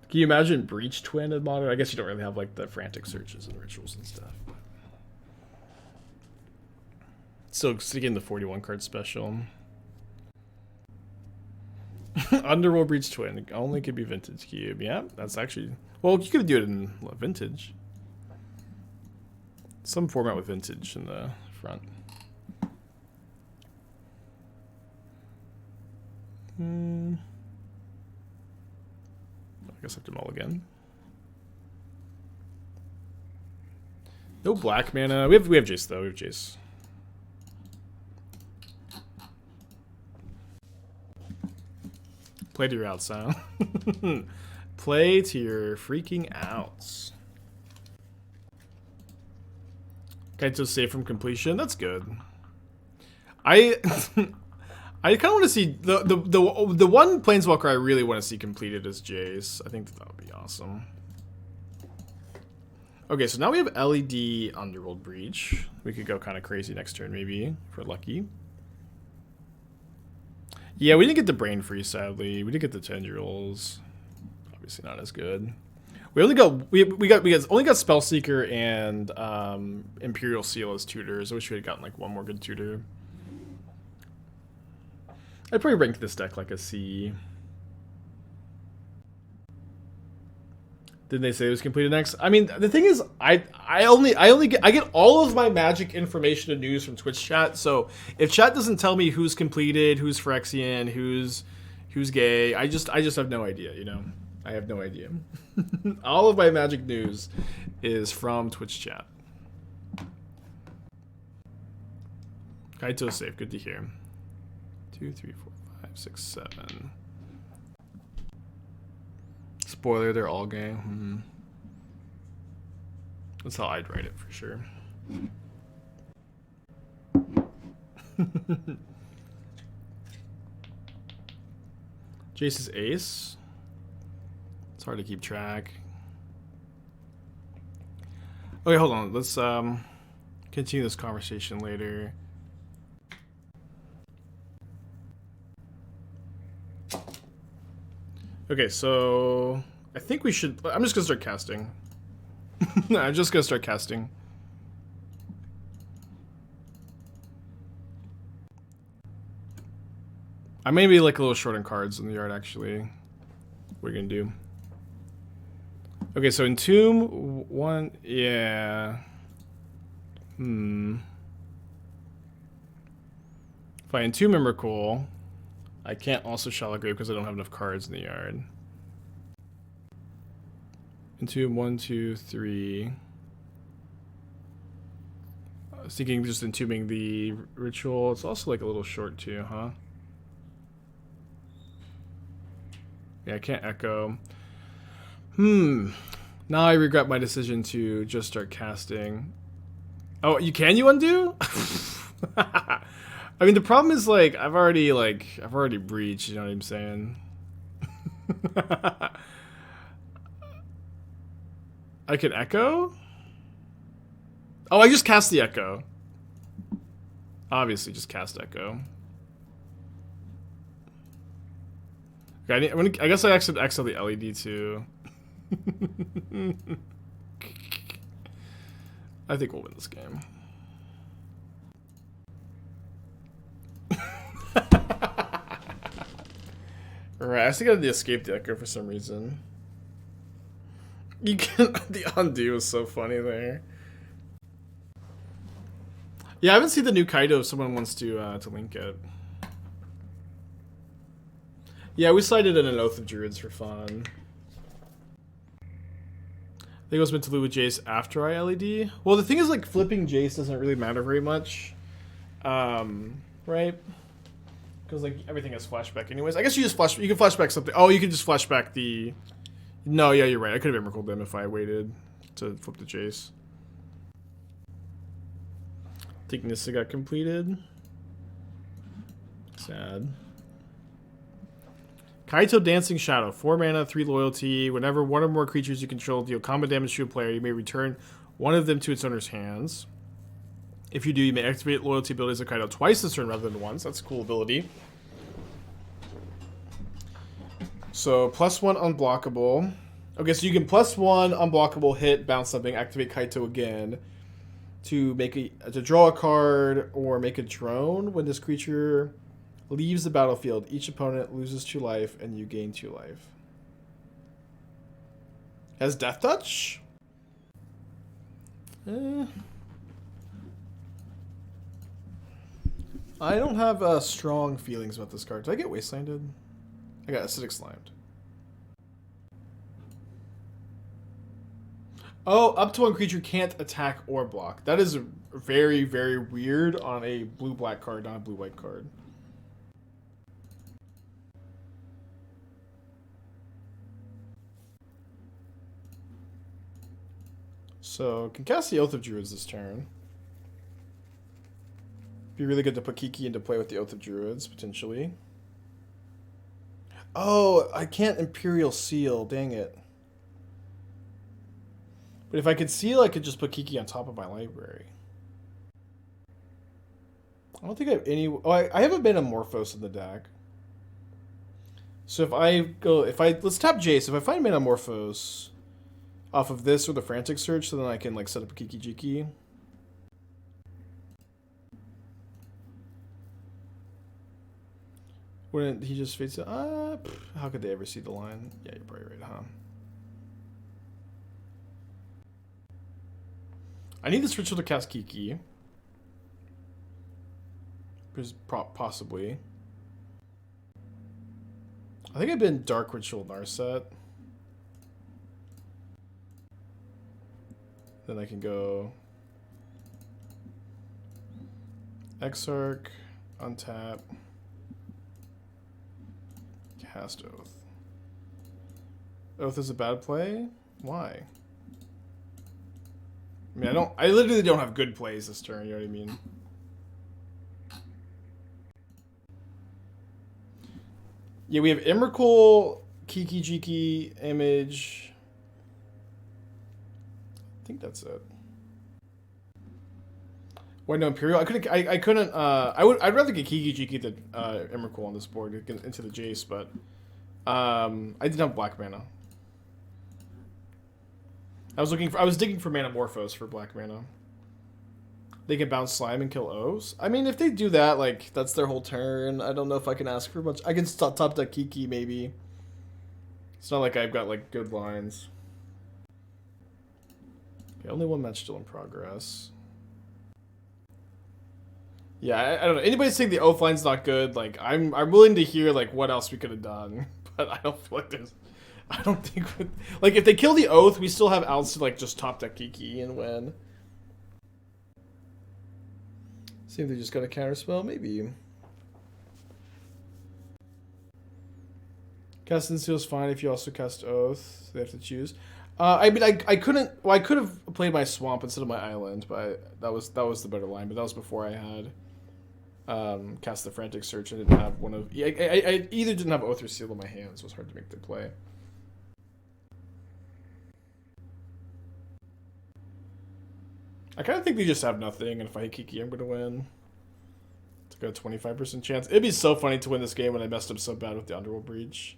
Speaker 1: Can you imagine Breach Twin in Modern? I guess you don't really have, like, the Frantic Searches and Rituals and stuff. But still sticking the 41 card special. Underworld Breach Twin. Only could be Vintage Cube. Yeah, that's actually... Well, you could do it in Vintage. Some format with Vintage in the front. I guess I have to mulligan. No black mana. We have Jace though. We have Jace. Play to your outs, huh? Play to your freaking outs. Kaito's safe from completion. That's good. I I kind of want to see the one Planeswalker I really want to see completed is Jace. I think that would be awesome. Okay, so now we have LED Underworld Breach. We could go kind of crazy next turn, maybe, if we're lucky. Yeah, we didn't get the Brain Freeze, sadly. We didn't get the Tendrils. Obviously not as good. We only got only got Spellseeker and Imperial Seal as tutors. I wish we had gotten like one more good tutor. I'd probably rank this deck like a C. Didn't they say it was completed next? I mean, the thing is, I get all of my Magic information and news from Twitch chat. So if chat doesn't tell me who's completed, who's Phyrexian, who's gay, I just have no idea. You know, I have no idea. All of my Magic news is from Twitch chat. Kaito's safe. Good to hear. 2, 3, 4, 5, 6, 7. Spoiler, they're all gay. That's how I'd write it for sure. Jace's ace. It's hard to keep track. Okay, hold on. Let's continue this conversation later. Okay, so I think we should... I'm just going to start casting. I'm just going to start casting. I may be like a little short on cards in the yard, actually. What are you going to do? Okay, so Entomb, 1... Yeah. If I Entomb Emrakul... I can't also Shallow Grave because I don't have enough cards in the yard. Entomb 1, 2, 3. I was thinking just entombing the ritual. It's also like a little short too, huh? Yeah, I can't echo. Now I regret my decision to just start casting. Oh, you undo? I mean, the problem is, like, I've already breached, you know what I'm saying? I can echo? Oh, I just cast the echo. Obviously, just cast echo. Okay, I guess I actually exile the LED too. I think we'll win this game. Right, I still got the escape the echo for some reason. You can the undo is so funny there. Yeah, I haven't seen the new Kaido if someone wants to link it. Yeah, we cited in an Oath of Druids for fun. I think I was meant to loot with Jace after I LED. Well, the thing is, like, flipping Jace doesn't really matter very much. Right? Because, like, everything has flashback anyways. I guess you can flashback something. Oh, you can just flashback the... No, yeah, you're right. I could have Emrakul them if I waited to flip the Jace. I think Nissa got completed. Sad. Kaito Dancing Shadow. 4 mana, 3 loyalty. Whenever one or more creatures you control deal combat damage to a player, you may return one of them to its owner's hands. If you do, you may activate loyalty abilities of Kaido twice this turn rather than once. That's a cool ability. So, +1 unblockable. Okay, so you can +1 unblockable hit, bounce something, activate Kaito again to make to draw a card or make a drone when this creature Leaves the battlefield. Each opponent loses 2 life, and you gain 2 life. Has Death Touch? I don't have strong feelings about this card. Did I get Wastelanded? I got Acidic Slimed. Oh, up to 1 creature can't attack or block. That is very, very weird on a blue-black card, not a blue-white card. So, can cast the Oath of Druids this turn. Be really good to put Kiki into play with the Oath of Druids, potentially. Oh, I can't Imperial Seal. Dang it. But if I could seal, I could just put Kiki on top of my library. I don't think I have any... Oh, I have a Metamorphose in the deck. So if I go... Let's tap Jace. If I find Metamorphose off of this or the Frantic Search, so then I can like set up a Kiki Jiki. Wouldn't he just face it? How could they ever see the line? Yeah, you're probably right, huh? I need this ritual to cast Kiki. Possibly. I think I've been Dark Ritual Narset. Then I can go Exarch, untap, cast Oath. Oath is a bad play? Why? I mean, I literally don't have good plays this turn, you know what I mean? Yeah, we have Emrakul, Kiki Jiki, Image. I think that's it. Wait, no, Imperial. I couldn't. I'd rather get Kiki Jiki than Emrakul on this board to get into the Jace, but I didn't have black mana. I was digging for Metamorphose for black mana. They can bounce Slime and kill O's. I mean, if they do that, like that's their whole turn. I don't know if I can ask for much. I can top deck Kiki maybe. It's not like I've got like good lines. Okay, only 1 match still in progress. Yeah, I don't know. Anybody saying the Oath line's not good? Like, I'm willing to hear like what else we could have done, but I don't feel like there's. I don't think like if they kill the Oath, we still have outs to like just top deck Kiki and win. See if they just got a counterspell, maybe. Cast and Seal's fine if you also cast Oath. They have to choose. I mean, I couldn't. Well, I could have played my Swamp instead of my Island, but that was the better line. But that was before I had cast the Frantic Search. I didn't have one of. I either didn't have Oath or Seal in my hands. So it was hard to make the play. I kind of think they just have nothing, and if I hit Kiki, I'm gonna win. It's like a 25% chance. It'd be so funny to win this game when I messed up so bad with the Underworld Breach.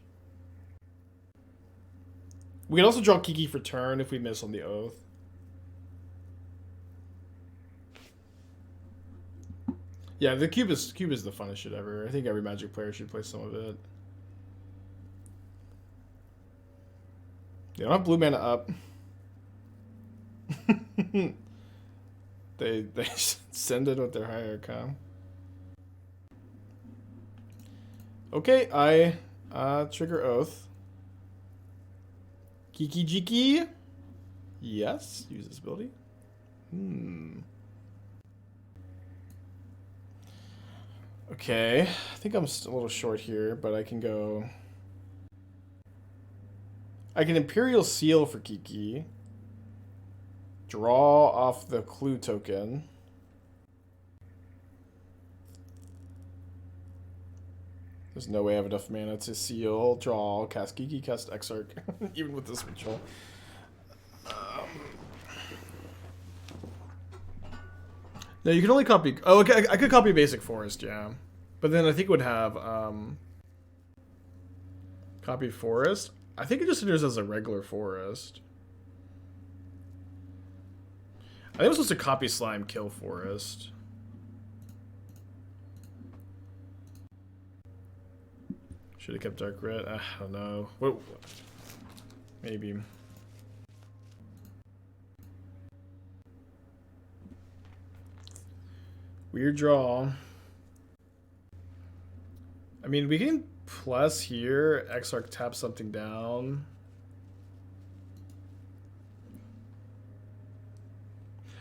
Speaker 1: We can also draw Kiki for turn if we miss on the Oath. Yeah, the cube is the funnest shit ever. I think every Magic player should play some of it. They don't have blue mana up. They send it with their hierarchy. Okay, I trigger Oath. Kiki Jiki. Yes, use this ability. Okay, I think I'm a little short here, but I can go. I can Imperial Seal for Kiki. Draw off the clue token. There's no way I have enough mana to seal, draw, cast Kiki, cast Exarch, even with this ritual. No, you can only copy... Oh, okay, I could copy Basic Forest, yeah. But then I think it would have... copy Forest. I think it just enters as a regular Forest. I think I'm supposed to copy Slime, kill Forest. Should have kept Dark Red. I don't know. What? Maybe. Weird draw. I mean, we can plus here. Exarch tap something down.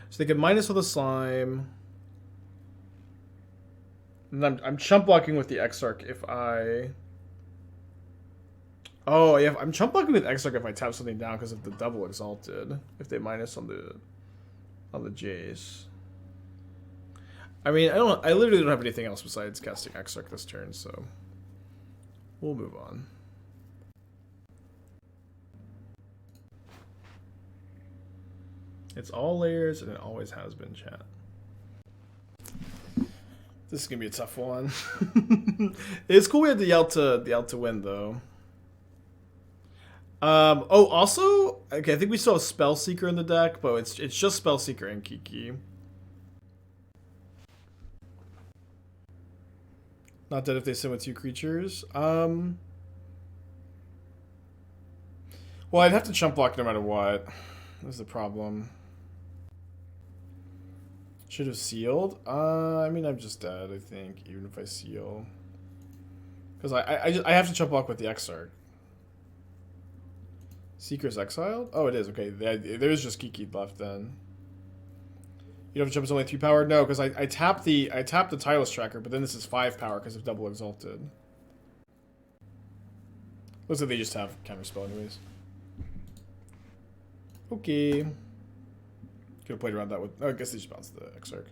Speaker 1: So they can minus with the slime. And I'm chump blocking with the Exarch if I... Oh, yeah, I'm chump blocking with Exarch if I tap something down because of the double exalted. If they minus on the Jace. I mean, I literally don't have anything else besides casting Exarch this turn, so we'll move on. It's all layers, and it always has been, chat. This is gonna be a tough one. It's cool we had the Yelta win though. Oh, also, okay, I think we still have Spellseeker in the deck, but it's just Spellseeker and Kiki. Not dead if they send with 2 creatures. Well, I'd have to chump block no matter what. That's the problem. Should have sealed. I mean, I'm just dead, I think, even if I seal. Because I have to chump block with the Exarch. Seeker's exiled? Oh, it is. Okay, there's just Kiki left then. You don't have to jump, it's only 3 power? No, because I tapped the Tireless Tracker, but then this is 5 power because of double exalted. Looks like they just have counterspell anyways. Okay. Could have played around that with... Oh, I guess they just bounced the Exarch.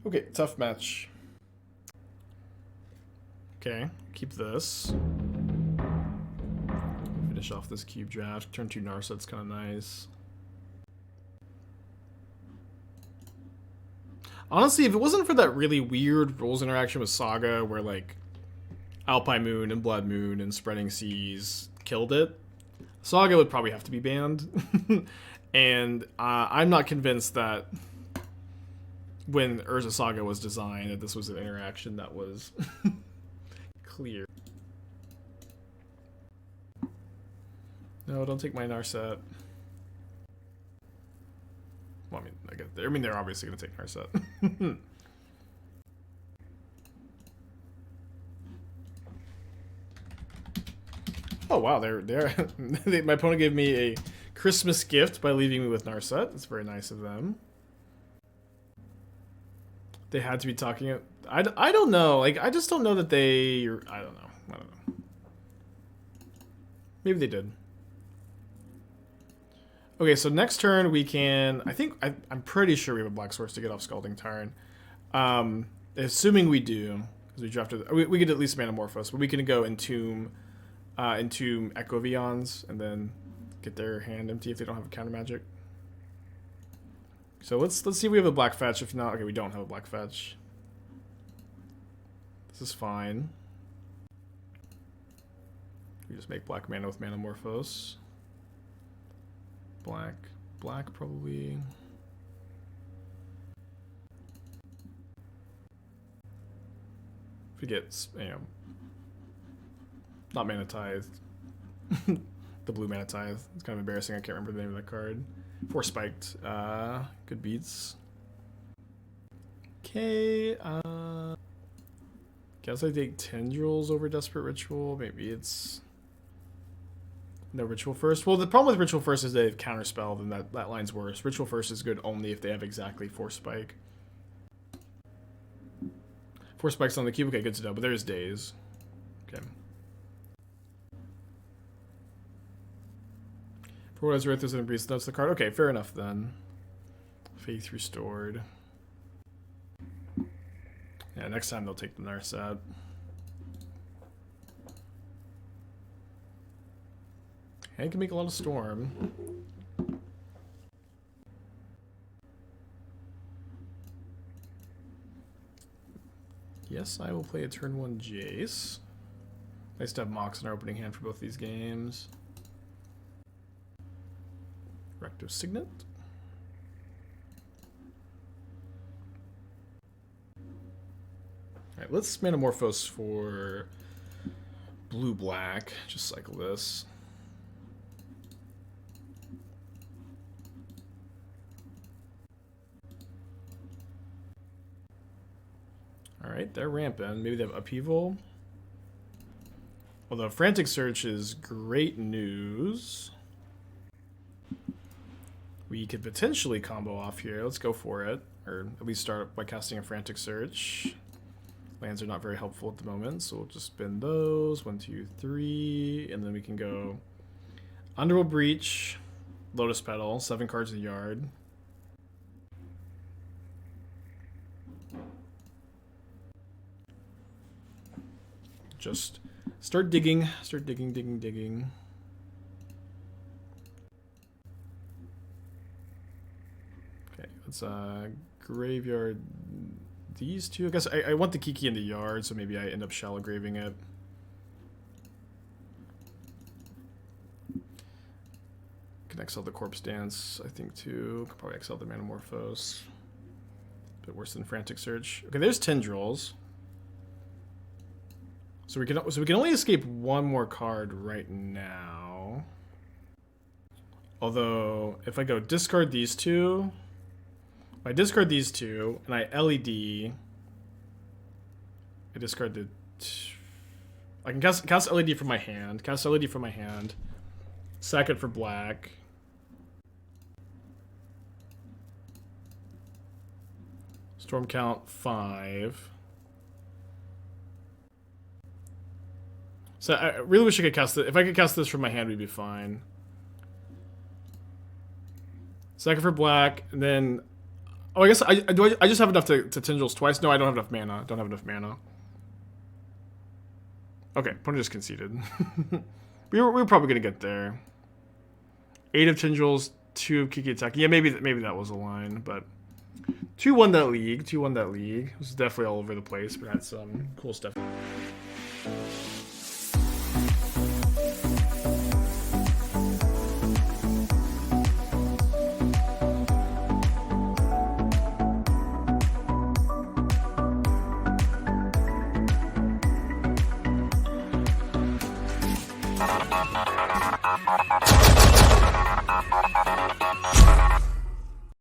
Speaker 1: Okay, tough match. Okay, keep this. Finish off this cube draft. Turn 2 Narset's kind of nice. Honestly, if it wasn't for that really weird rules interaction with Saga where, like, Alpine Moon and Blood Moon and Spreading Seas killed it, Saga would probably have to be banned. And I'm not convinced that when Urza Saga was designed that this was an interaction that was clear. No, don't take my Narset. Well, I mean, they're obviously going to take Narset. Oh wow, my opponent gave me a Christmas gift by leaving me with Narset. That's very nice of them. They had to be talking. I don't know. Like, I just don't know that they. I don't know. Maybe they did. Okay, so next turn we can. I'm pretty sure we have a black source to get off Scalding Tarn. Assuming we do, because we drafted. We could at least Manamorphose, but we can go Entomb Echo Vions and then get their hand empty if they don't have a counter magic. So let's see if we have a black fetch. If not, okay, we don't have a black fetch. This is fine. We just make black mana with Manamorphose. Black probably. If we get, not Mana Tithe. The blue Mana Tithe. It's kind of embarrassing. I can't remember the name of that card. 4 spiked. Good beats. Okay. Guess I take Tendrils over Desperate Ritual. Maybe it's no Ritual First. Well, the problem with Ritual First is they have Counterspell, then that line's worse. Ritual First is good only if they have exactly 4 spike. 4 spikes on the cube. Okay, good to know. But there's days. Okay. For what is worth, there's an increase. That's the card. Okay, fair enough then. Faith Restored. Yeah, next time they'll take the Narset. I can make a lot of Storm. Yes, I will play a turn 1 Jace. Nice to have Mox in our opening hand for both these games. Recto Signet. Alright, let's Manamorphose for blue-black. Just cycle this. Alright, they're ramping. Maybe they have upheaval. Although Frantic Search is great news. We could potentially combo off here. Let's go for it. Or at least start by casting a Frantic Search. Lands are not very helpful at the moment, so we'll just spin those. 1, 2, 3. And then we can go Underworld Breach, Lotus Petal, 7 cards in the yard. Just start digging. Start digging, digging, digging. Okay, let's graveyard these two. I guess I want the Kiki in the yard, so maybe I end up shallow graving it. Can exile the Corpse Dance, I think, too. Could probably exile the Manamorphose. A bit worse than Frantic Search. Okay, there's Tendrils. So we can only escape one more card right now. Although, if I go discard these two, if I discard these two and I LED, I discard the. I can cast LED from my hand. Cast LED from my hand. Sack it for black. Storm count 5. So I really wish I could cast it. If I could cast this from my hand, we'd be fine. Second for black, and then... Oh, I guess I just have enough to Tendrils twice? No, I don't have enough mana. Don't have enough mana. Okay, opponent just conceded. we were probably going to get there. 8 of Tendrils, 2 of Kiki attack. Yeah, maybe that was a line, but... 2-1 that league. 2-1 that league. This is definitely all over the place, but had some cool stuff.